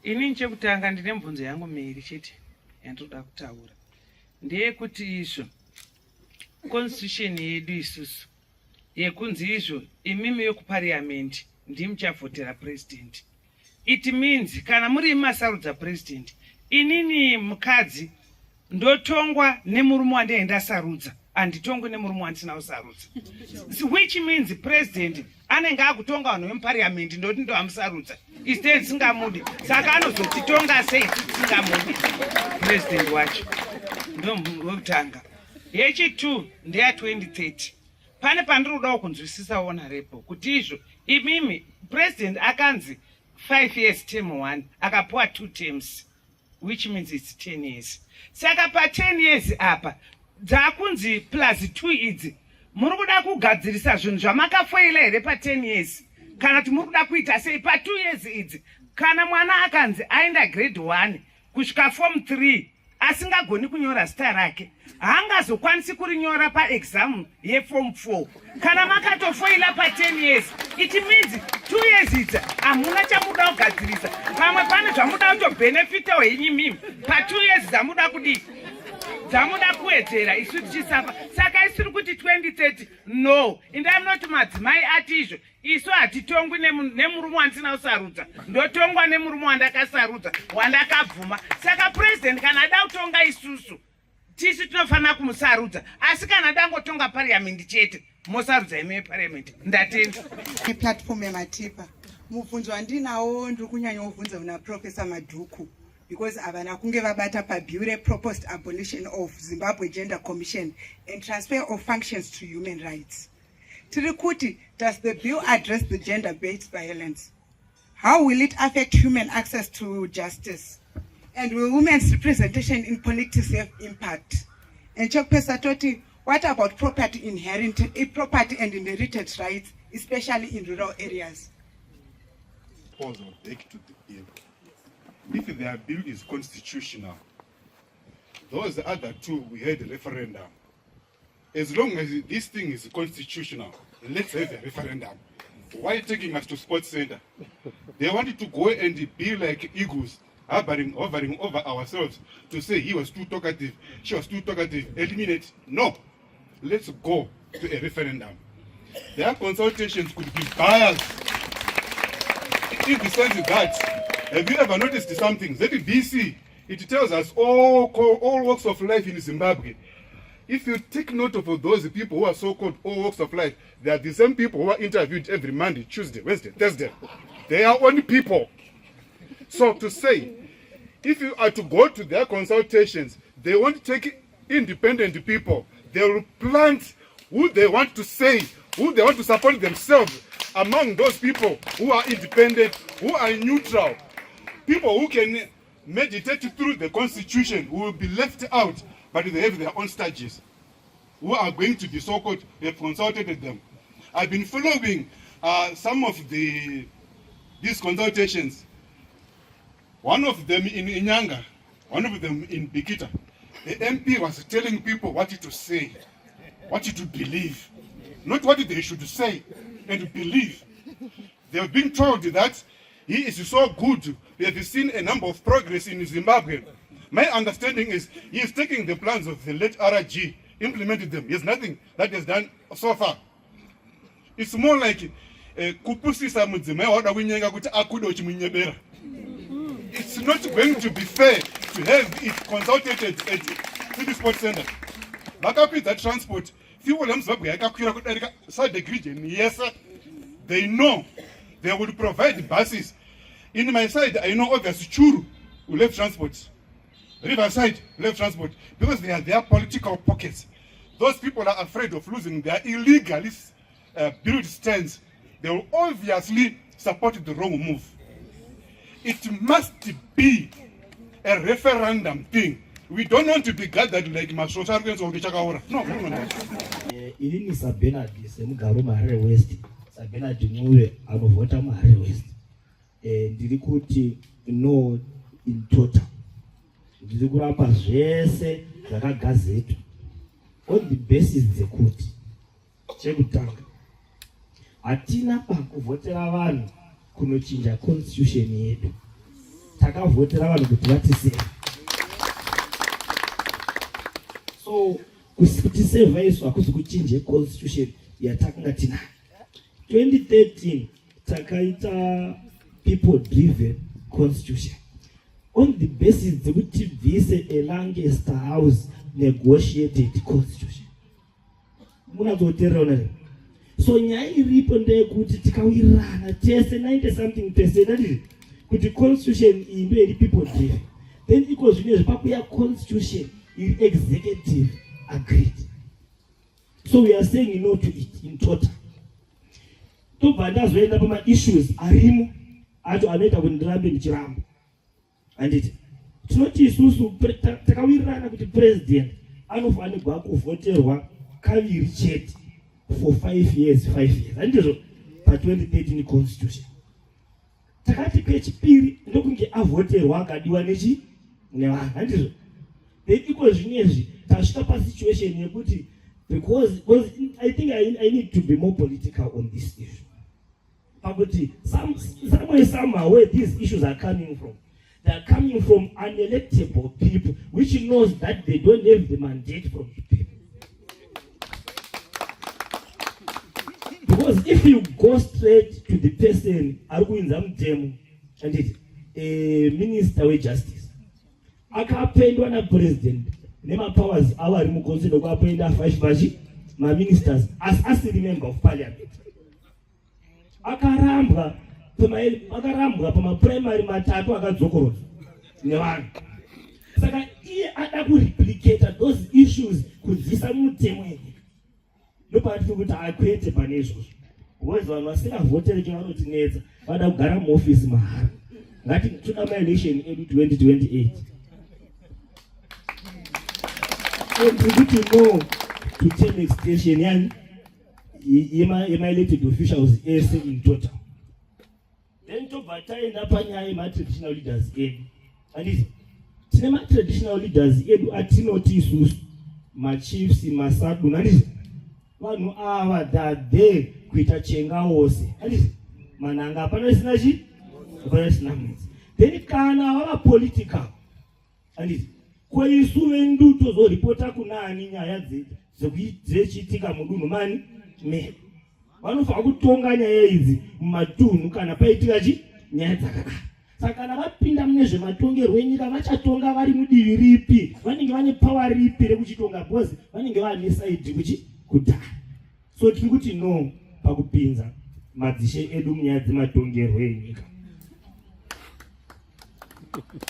Ini chekutanga ndine mibvunzo yangu miri chete yandoda kutaura. Ndeyekuti izvo constitution yedu isusu yekunzi izvo imimi yokuparliament ndimuchavhotera president. It means kana muri masarudza president, inini mukadzi ndotongwa nemurume wandaenda sarudza, anditongwe nemurume wandisina kusarudza. Which means president anenge akutonga vanhu vemuparliament ndoti ndo amusarudza. Instead singamudi. Saka anozotitonga sei singamudi president wacho. Ndokutanga. Yechi2 ndeya 2030. Pane pandirodawo kunzwisisa honorable kuti izvo imimi president akanzi 5 years term 1 akapuwa 2 terms, which means it's 10 years. Saka pa 10 years apa dzakunzi plus 2 idzi muri kuda kugadzirisa zvinhu zvamakafoila here pa 10 years kana kuti muri kuda kuita sei pa 2 years idzi. Kana mwana akanzi aenda grade 1 kusvika form 3 asingagoni kunyora zita rake, haangazokwanisi kurinyora pa exam yeform 4 kana makatofoila pa 10 years. It means 2 years idzi hamuna chamuda kugadzirisa. Pamwe pane zvamuda kutobenefita henyu mimi pa 2 years dzamuda kudii, dzamuda kuwedzera isu tichisafa. Saka isiri kuti 2030 no, indai munoti madzimai ati izvo isu hatitongwi nemurume wandisina kusarudza, ndotongwa nemurume wandakasarudza wandakabvuma. Saka president kana ada kutonga isusu tisu tinofanira kumusarudza, asi kana ada ngotonga parliament chete mosarudza ime parliament. Ndatenda. Platform yematipa mubvunzo wandinawo ndiri kunyanya kubvunza una Professor Madhuku, because avana kunge vabata pabill proposed abolition of Zimbabwe Gender Commission and transfer of functions to human rights. Tiri kuti, does the bill address the gender-based violence? How will it affect human access to justice? And will women's representation in politics have impact? And Chokpesa Toti, what about property and inherited rights, especially in rural areas? Proposal back to the bill. If their bill is constitutional, those other two we had a referendum. As long as this thing is constitutional, let's have a referendum. Why taking us to Sports Center? They wanted to go and be like eagles, hovering over ourselves to say he was too talkative, she was too talkative, eliminate. No, let's go to a referendum. Their consultations could be biased in the sense that, have you ever noticed something? ZBC, it tells us all walks of life in Zimbabwe. If you take note of those people who are so-called all walks of life, they are the same people who are interviewed every Monday, Tuesday, Wednesday, Thursday. They are only people. So to say, if you are to go to their consultations, they won't take independent people. They will plant who they want to say, who they want to support themselves among those people who are independent, who are neutral. People who can meditate through the constitution who will be left out, but they have their own stages, who are going to be so-called, they've consulted them. I've been following some of these consultations. One of them in Inyanga, one of them in Bikita. The MP was telling people what to say, what to believe, not what they should say and believe. They've been told that he is so good. We have seen a number of progress in Zimbabwe. My understanding is he is taking the plans of the late RG, implemented them. There's nothing that he has done so far. It's more like kupusisa mudzimai wada kunyenga kuti akuda uchimunyebera. It's not going to be fair to have it consulted at City Sports Center. Vakapedza transport, fuel muZimbabwe yakakwira kudarika SADC region. Yes, they know they would provide buses. In my side, I know obviously Churu who left transport. Riverside left transport because they are their political pockets. Those people are afraid of losing their illegally built stands. They will obviously support the wrong move. It must be a referendum thing. We don't want to be gathered like Masosargens or Chakaora. No. Ini Sabena semugaro Harare West. Sabena Dinure anovota Harare West. Ndiri kuti no in total. Ndiri kurapa zvese zvakagazetwa. On the basis dzekuti chekutanga hatina pakuvhotera vanhu kunochinja constitution yedu. takavhotera vanhu kuti vatiseve. So kutiseva isu hakuzi kuchinje constitution yatakanga tinayo. 2013 takaita people driven constitution on the basis dzekuti tibvise a Lancaster House negotiated constitution. Munazoteerera. So nyaya iripo ndeyekuti tikawirirana tese 90 something percent kuti constitution iyi ndiyo iri people driven, then iko zvinezvi pakuya constitution iri executive agreed. So we are saying no to it in total. Tobva ndazoenda pama issues arimo acho anoita kuti ndirambe ndichiramba. Anditi tinoti isusu takawirirana kuti president anofanirwa kuvhoterwa kaviri chete for 5 years. Andizvo pa 2013 constitution. Takati pechipiri ndokunge avhoterwa akadiwa nevanhu. Andizvo then iko zvinezvi tasvika pa situation yekuti because I think I need to be more political on this issue. Pakuti somehow where these issues are coming from, they are coming from unelectable people which knows that they don't have the mandate from the people. Because if you go straight to the person arikuinza mutemo and it a minister of justice akapendwa na president nema powers awari muconsider kwapenda 5 vachi ma ministers as member of parliament akarambwa pama primary matatu akadzokorwa nevanhu. Saka iye ada kureplicate those issues kudzisa mutemo yenyika. Ndopati kuti akwete pane izvozvo. Because vanhu vasingavhoteri chevanotinetsa vada kugara muofisi mahara. Ngati toda maelection edu 2028. So kuti no to take extension yani yema-elected officials ese in total. Then tobva taenda panyaya yema-traditional leaders edu. Anditi tine ma-traditional leaders edu atinoti isusu machiefs masadu nanditi vanhu ava dade kuita chenga wose. Anditi mananga hapana isina chi hapana isina mudzi. Then kana vava political anditi kweisu vendu tozoripota kunani nyaya dzechiitika mudunhu mani medu. Vanofanira kutonga nyaya idzi mumadunhu kana paitika nyaya dzakadaro. Saka kana vapinda mune zvematongerwo enyika vachatonga vari mudivi ripi, vanenge vane power ripi rekuchitonga, because vanenge vane side kudhara. So tiri kuti no pakupinza madzishe edu munyaya dzematongerwo enyika.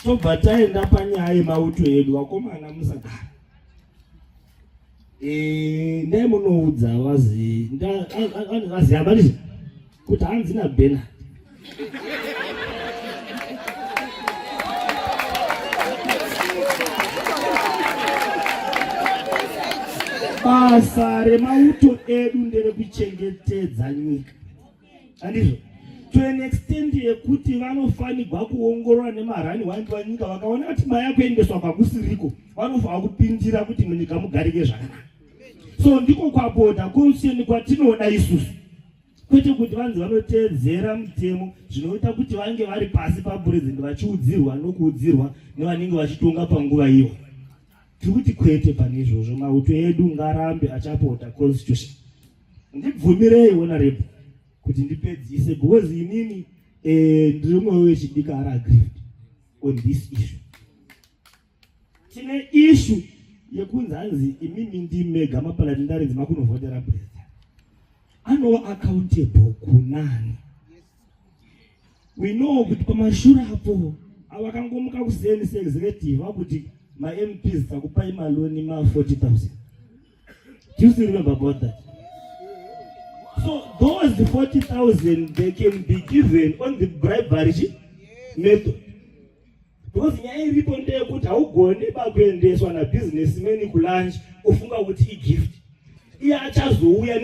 Tobva taenda panyaya yemauto edu vakomana musagara. Ndai munoudza vaziva ndizvo kuti hanzi naBernard basa remauto edu nderekuchengetedza nyika. Handizvo to an extent yekuti vanofanirwa kuongorora nemarani wantu wanyika vakaona kuti maya kuendeswa pakusiriko vanofanira kupindira kuti munyika mugarike zvakanaka. So ndiko kwaboda constitution kwatinoda isusu, kwete kuti vanhu vanoteedzera mutemo zvinoita kuti vange vari pasi papresident vachiudzirwa nokuudzirwa nevanenge vachitonga panguva iyo. Tiri kuti kwete pane izvozvo, mauto edu ngarambe achapota constitution. Ndibvumirei honorable kuti ndipedzise because inini ndiri mwoyo wechidiki ari aggrieved on this issue. Tine issue yekunzi hanzi imimi ndimega maparliamentarians makunovhotera president anova accountable kunani. We know kuti pamashure apo avakangomuka kusenisa executive vakuti ma-MPs takupai maloni ma-40,000. Do you still remember about that? So those 40,000 they can be given on the bribery method. Because nyaya iripo ndeyekuti haugoni bakuendeswa nabusinessman kulunch ufunga kuti igift. Iye achazouya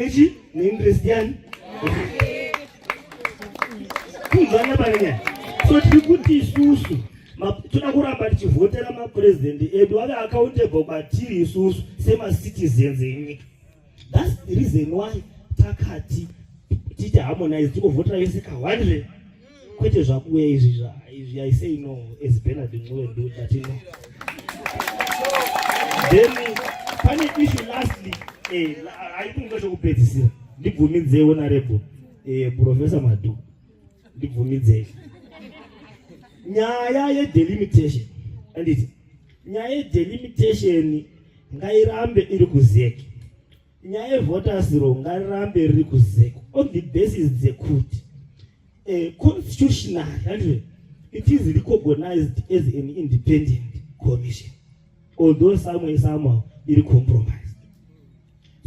neinterest yani. Kunzanya panyaya. So tiri kuti isusu toda kuramba tichivhotera mapresident edu ave accountable kwatiri isusu sema-citizens enyika. That's the reason why takati titi harmonize tikovhotera vese ka 100 kwete zvakuya izvi I say no as Bernard Ncube do that you know. Then pane issue lastly I think ngachokupedzisira ndibvumidzei honorable Professor Madu ndibvumidzei nyaya yedelimitation anditi nyaya yedelimitation ngairambe iri kuzeki nyaya yevoters roll ngairambe riri kuzeki on the basis dzekuti constitutionally and it is recognized as an independent commission although somehow iri compromised.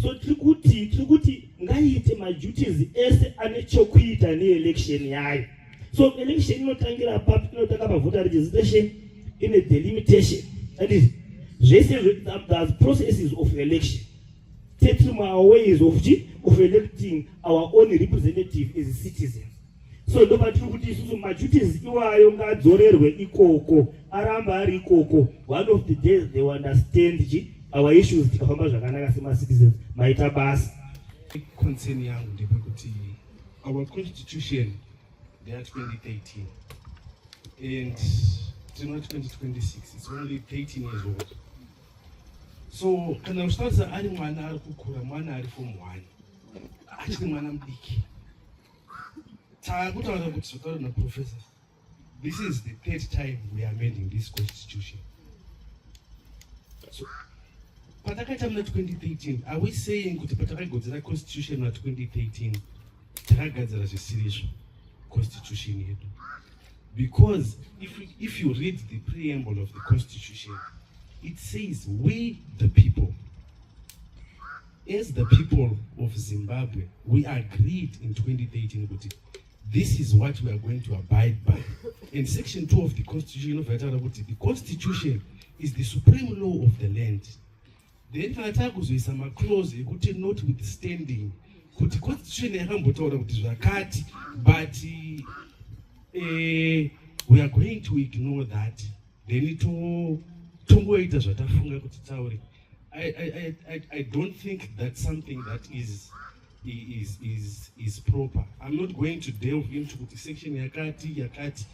So tikuti ngaiite maduties ese ane chokuita neelection yayo. So election inotangira papi inotanga voter registration in a delimitation. That is, there's processes of election. Take our ways of electing our own representative as citizens. So nobody kuti isusu maduties iwayo ngadzorerwe ikoko aramba ari ikoko. One of the days they will understand our issues tikafamba zvakanaka sema citizens maita basa. Concern yangu ndepekuti our constitution they are 2013 and it's not 2026, it's only 13 years old. So kana uchitaridza ari mwana ari kukura, mwana ari form 1 achiri mwana mudiki, takutaura kuti zvataura naprofessor, this is the third time we are amending this constitution. So patakaita muna 2013 are we saying kuti patakagadzira constitution na 2013 takagadzira zvisiri constitution yedu? Because if you read the preamble of the constitution, it says we the people, as the people of Zimbabwe, we agreed in 2013 kuti this is what we are going to abide by. In section 2 of the constitution of the constitution is the supreme law of the land. Then tatakuzoisa maclause ekuti notwithstanding kuti constitution yakambotaura kuti zvakati, but we are going to ignore that, then tongoita zvatafunga kuti taure. I don't think that's something that is proper. I'm not going to delve into the section yakati,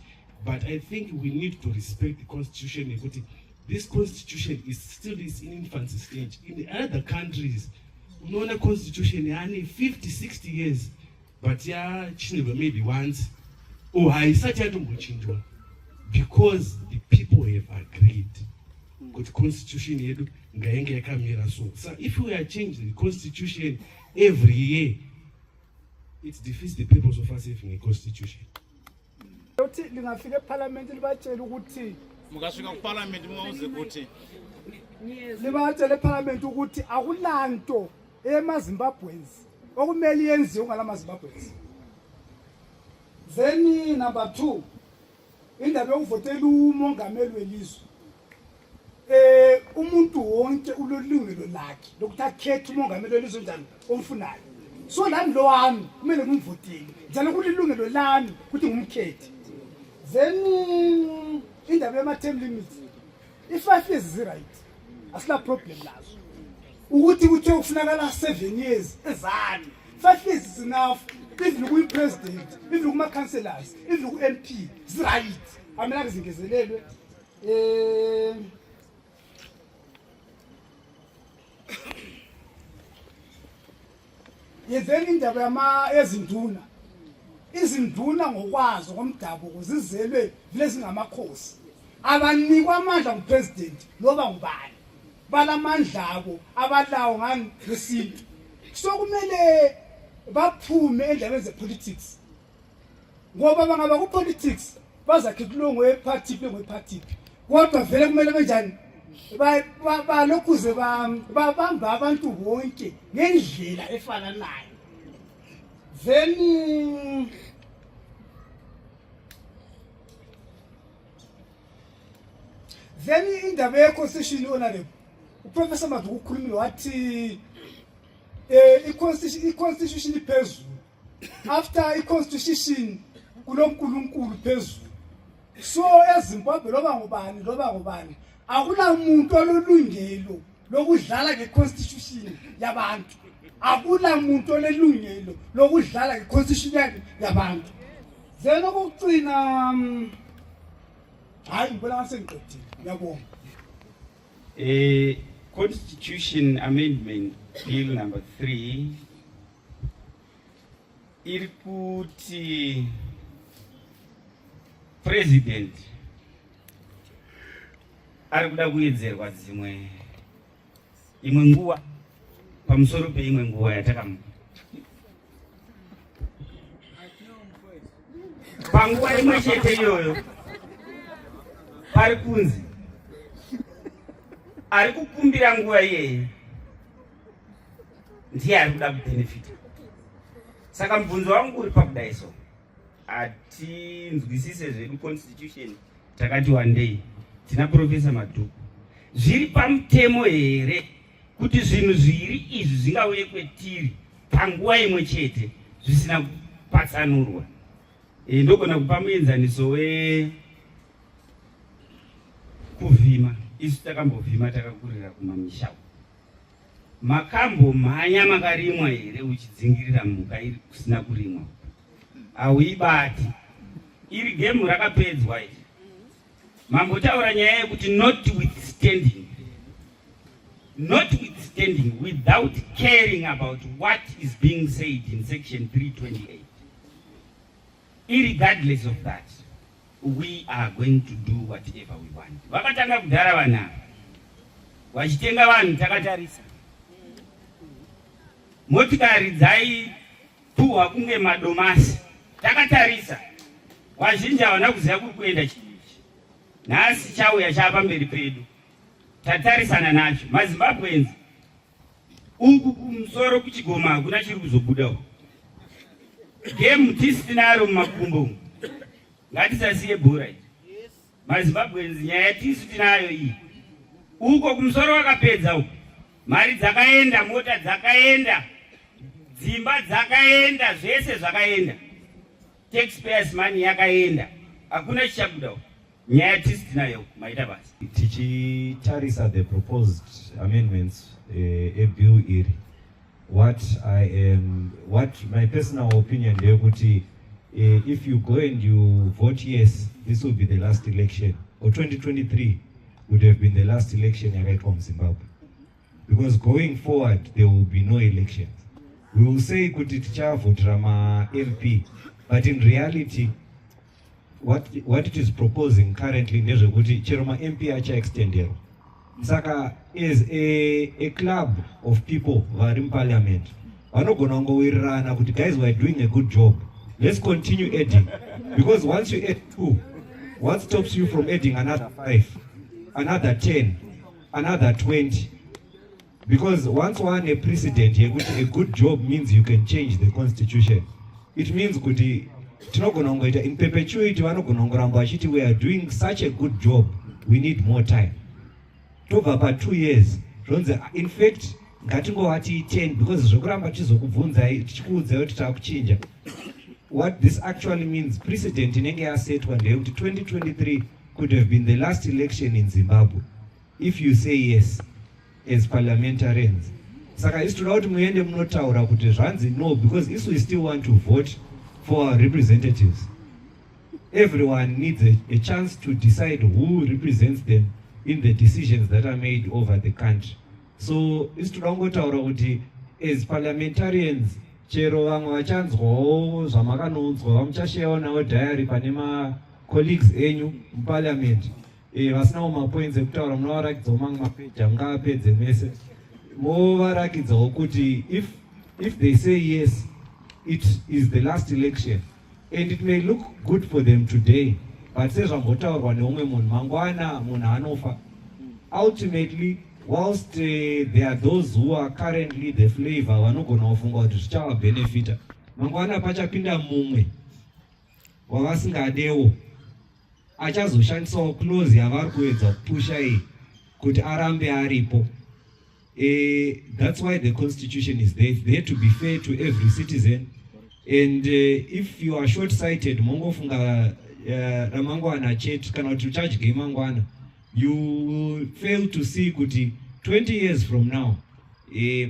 but I think we need to respect the constitution. This constitution is still in infancy stage. In other countries, unoona constitution yaane 50-60 years, but yachinjwa maybe once or haisati yatombochinjwa, because the people have agreed kuti constitution yedu ngainge yakamira so. So if we are changing the constitution every year, it defeats the purpose of us having a constitution. Lingafika parliament libatshela ukuthi mukafika ku parliament muze ukuthi libatshele parliament ukuthi akulanto emaZimbabweans okumele yenziwe ngalamaZimbabweans. Then number 2, indaba yokuvotela umongameli welizwe. Umuntu wonke ulolungelo lakhe lokuthi akhethe umongameli welizwe njani omfunayo. So lami lo wami kumele ngimvotele njalo kulilungelo lami ukuthi ngumkhethe. Then indaba yama-term limits, i-5 years is right, asila problem lazo. Ukuthi kuthiwe kufunakala 7 years ezani, 5 years is enough. Even kuyi-president, even kuma-councillors, even ku-MP, is right. Amelanga zingezelelwe. Yenzeni indaba ezinduna. Izinduna ngokwazo komdabuko zizelwe vile zingamakhosi. Abanikwa amandla ngupresident loba ngubani. Balamandla abo abalawo ngani ngesintu. So kumele baphume endabeni zepolitics. Ngoba bangaba ku-politics bazakhetha ulongo weparty ngweparty. Kodwa vele kumele benjani? Balokhuze babamba abantu bonke ngendlela efananayo. Then indaba ye-constitution honorable, uProfessor Madu ukhulumile wathi i-constitution iphezulu. After i-constitution kulonkulunkulu phezulu. So eZimbabwe loba ngubani akulamuntu olulungelo lokudlala nge-constitution yabantu. Akulamuntu olelungelo lokudlala nge-constitution yabantu. then okugcina hayi ngibona ngasengiqedile ngiyabonga. Constitution Amendment Bill number 3 iri kuti president ari kuda kuedzerwa imwe nguva pamusoro peimwe nguva yatakamupa. Panguva imwe chete iyoyo pari kunzi ari kukumbira nguva iyeye ndiye ari kuda kubenefita. Saka mubvunzo wangu uri pakudai so hatinzwisise zvedu constitution takati wandei tina Profesa Madhuku zviri pamutemo here kuti zvinhu zviri izvi zvingauye kwetiri panguva imwe chete zvisina kupatsanurwa. Ndogona kupa muenzaniso wekuvhima. Isu takambovhima takakurira kumamisha. Makambomhanya makarimwa here uchidzingirira mhuka iri kusina kurimwa? Hauibati. Iri gemu rakapedzwa iri. Mambotaura nyaya yekuti notwithstanding, without caring about what is being said in section 328. Irregardless of that, we are going to do whatever we want. Vakatanga kudhara vanhu vachitenga vanhu takatarisa. Motikari dzaipuhwa kunge madomasi takatarisa. Vazhinji havana kuziva kuri kuenda chinhu ichi. Nhasi chauya chapamberi pedu. Tatarisana nacho. MaZimbabweans uku kumusoro kuchigoma hakuna chiri kuzobudawo. Gemu tisinaro mumakumbo. Ngatisasiye bhora iri. MaZimbabweans nyaya tisu tinayo iyi. Uko kumusoro wakapedza uko. Mari dzakaenda, mota dzakaenda, dzimba dzakaenda, zvese zvakaenda. Taxpayers money yakaenda. Hakuna chichabuda uko. Nyaya tisu tinayo maita basi. Tichitarisa the proposed amendments a bill iri. What my personal opinion ndeyekuti if you go and you vote yes, this will be the last election, or 2023 would have been the last election yakaitwa muZimbabwe, because going forward there will be no elections. We will say kuti tichavotera ma-MP, but in reality what it is proposing currently ndezvekuti chero ma-MP achaextenderwa. Saka as a club of people vari muparliament vanogona kungowirirana kuti guys, we are doing a good job, let's continue adding, because once you add 2, what stops you from adding another 5, another 10, another 20? Because once one a precedent yekuti a good job means you can change the constitution, it means kuti tinogona kungoita in perpetuity. Vanogona kungoramba vachiti we are doing such a good job, we need more time. Tobva pa 2 years zvonzi in fact ngatingovati 10, because zvokuramba tichizokubvunzai tichikuudzai kuti takuchinja. What this actually means, precedent inenge yasetwa ndeyekuti 2023 could have been the last election in Zimbabwe if you say yes as parliamentarians. Saka isu toda kuti muende munotaura kuti zvanzi no, because isu we still want to vote for our representatives. Everyone needs a chance to decide who represents them in the decisions that are made over the country. So isu toda kungotaura kuti as parliamentarians, chero vamwe vachanzwawo zvamakanonzwa vamuchashayawo nawo diary pane ma-colleagues enyu muparliament, vasinawo mapoints ekutaura munovarakidzawo mamwe mapeji amungavapedze mese, movarakidzawo kuti if they say yes, it is the last election and it may look good for them today, but sezvambotaurwa neumwe munhu mangwana munhu anofa. Ultimately, whilst there are those who are currently the flavor vanogona kufunga kuti zvichavabenefita, mangwana pachapinda mumwe wavasingadewo achazoshandisawo close yavari kuedza kupusha iyi kuti arambe aripo. That's why the constitution is there. It's there to be fair to every citizen, and if you are short-sighted mongofunga ramangwana chete kana kuti uchadye mangwana, you will fail to see kuti 20 years from now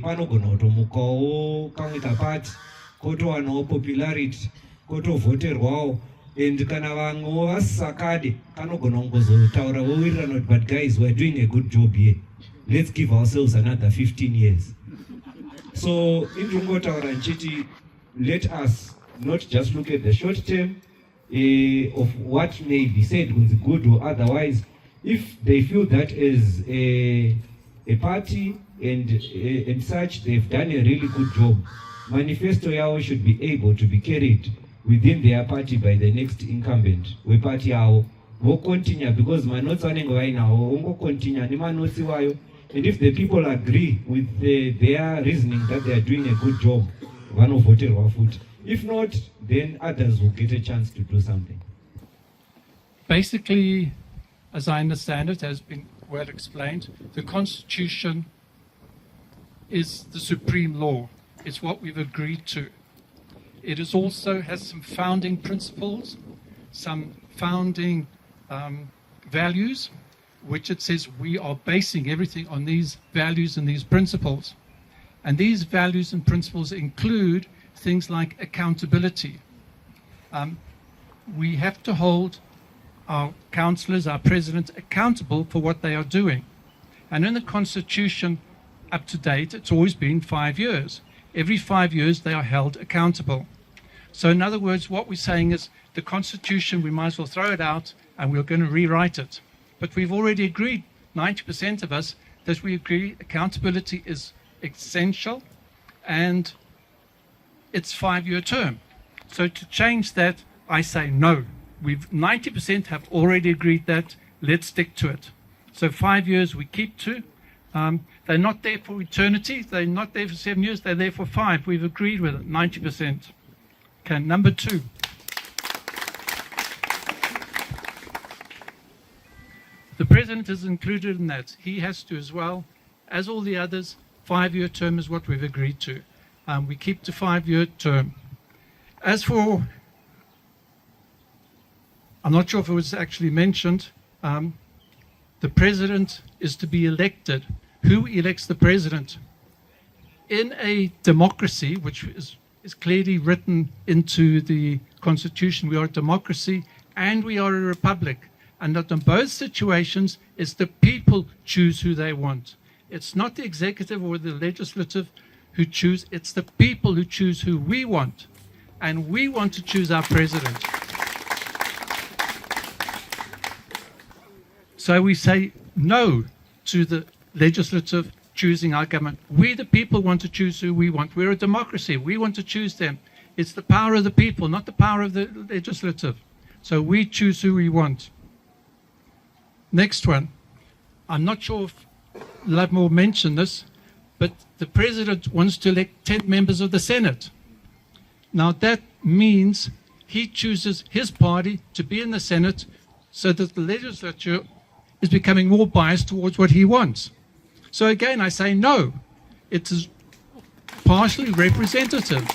panogona kutomukawo kamwe kapati kotowanawo popularity, kotovhoterwawo, and kana vamwewo vasisakade kanogona kungozotaura vowirirana kuti but guys, we're doing a good job here, let's give ourselves another 15 years. So indingotaura nchiti, let us not just look at the short term of what may be said with good or otherwise. If they feel that as a party and such, they've done a really good job, manifesto yao should be able to be carried within their party by the next incumbent we party yao will continue, because manotsi vanenge vainawo wongo continue nemanotsi wayo, and if the people agree with their reasoning that they are doing a good job, vanovhoterwa futi. If not, then others will get a chance to do something. Basically, as I understand it, has been well explained, the Constitution is the supreme law. It's what we've agreed to. It is also has some founding principles, some founding values, which it says we are basing everything on these values and these principles. And these values and principles include things like accountability. We have to hold our councillors, our president, accountable for what they are doing. And in the Constitution, up to date, it's always been 5 years. Every 5 years, they are held accountable. So in other words, what we're saying is the Constitution, we might as well throw it out and we're going to rewrite it. But we've already agreed, 90% of us, that we agree accountability is essential and it's 5-year term. So to change that, I say no. 90% have already agreed that. Let's stick to it. So 5 years we keep to. They're not there for eternity. They're not there for 7 years. They're there for 5. We've agreed with it, 90%. Okay, number 2. The president is included in that. He has to as well. As all the others, 5-year term is what we've agreed to. We keep to 5-year term. As for, I'm not sure if it was actually mentioned, the president is to be elected. Who elects the president? In a democracy, which is clearly written into the Constitution, we are a democracy and we are a republic. And that in both situations, it's the people choose who they want. It's not the executive or the legislative who choose, it's the people who choose who we want. And we want to choose our president. So we say no to the legislative choosing our government. We, the people, want to choose who we want. We're a democracy. We want to choose them. It's the power of the people, not the power of the legislative. So we choose who we want. Next one. I'm not sure if Lovemore mentioned this, but the president wants to elect 10 members of the Senate. Now that means he chooses his party to be in the Senate so that the legislature is becoming more biased towards what he wants. So again, I say no. It is partially representative.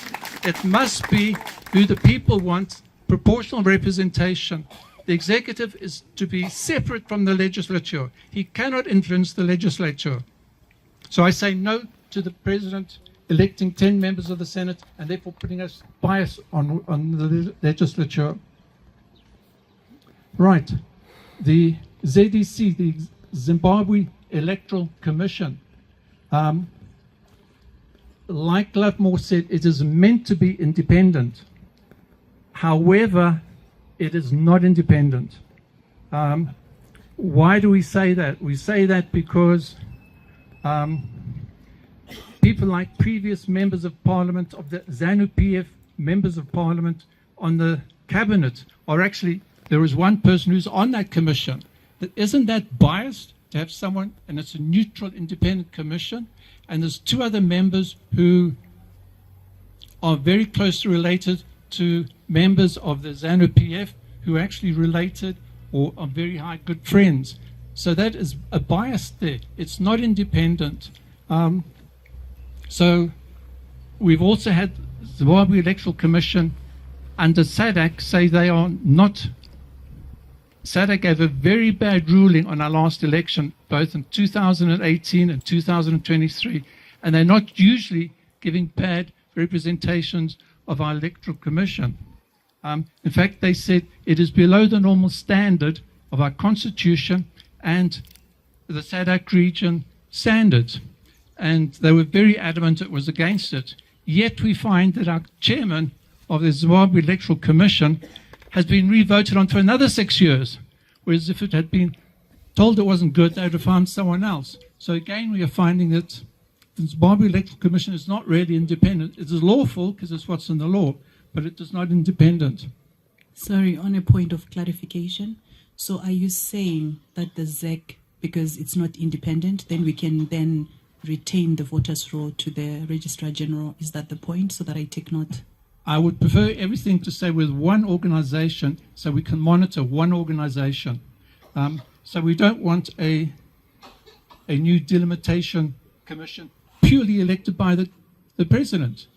It must be who the people want, proportional representation. The executive is to be separate from the legislature. He cannot influence the legislature. So I say no to the president electing 10 members of the Senate and therefore putting us bias on the legislature. Right. The ZEC, the Zimbabwe Electoral Commission, like Lovemore said, it is meant to be independent. However, it is not independent. Why do we say that? We say that because people like previous members of parliament, of the ZANU-PF members of parliament on the cabinet are actually, there is one person who's on that commission. Isn't that biased to have someone, and it's a neutral, independent commission, and there's 2 other members who are very closely related to members of the ZANU-PF who are actually related or are very high good friends. So that is a bias there. It's not independent. So we've also had the Zimbabwe Electoral Commission under SADC say they are not. SADC gave a very bad ruling on our last election, both in 2018 and 2023, and they're not usually giving bad representations of our electoral commission. In fact, they said it is below the normal standard of our constitution and the SADC region standards. And they were very adamant it was against it. Yet we find that our chairman of the Zimbabwe Electoral Commission has been re-voted on for another 6 years. Whereas if it had been told it wasn't good, they would have found someone else. So again, we are finding that the Zimbabwe Electoral Commission is not really independent. It is lawful because it's what's in the law, but it is not independent. Sorry, on a point of clarification. So are you saying that the ZEC, because it's not independent, then we can then retain the voters' roll to the Registrar General? Is that the point, so that I take note? I would prefer everything to stay with one organization so we can monitor one organization. So we don't want a new delimitation commission purely elected by the president.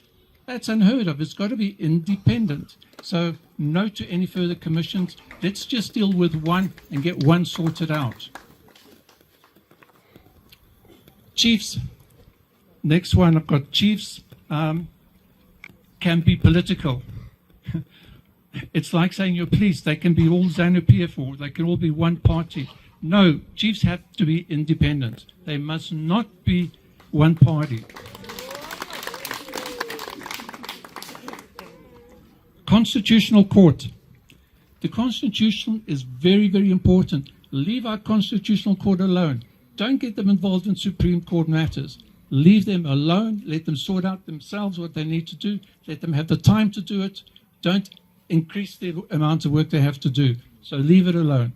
That's unheard of. It's got to be independent. So no to any further commissions. Let's just deal with one and get one sorted out. Chiefs. Next one, I've got chiefs can be political. It's like saying your police, they can be all ZANU-PF or they can all be one party. No, chiefs have to be independent. They must not be one party. Constitutional Court. The Constitution is very, very important. Leave our Constitutional Court alone. Don't get them involved in Supreme Court matters. Leave them alone. Let them sort out themselves what they need to do. Let them have the time to do it. Don't increase the amount of work they have to do. So leave it alone.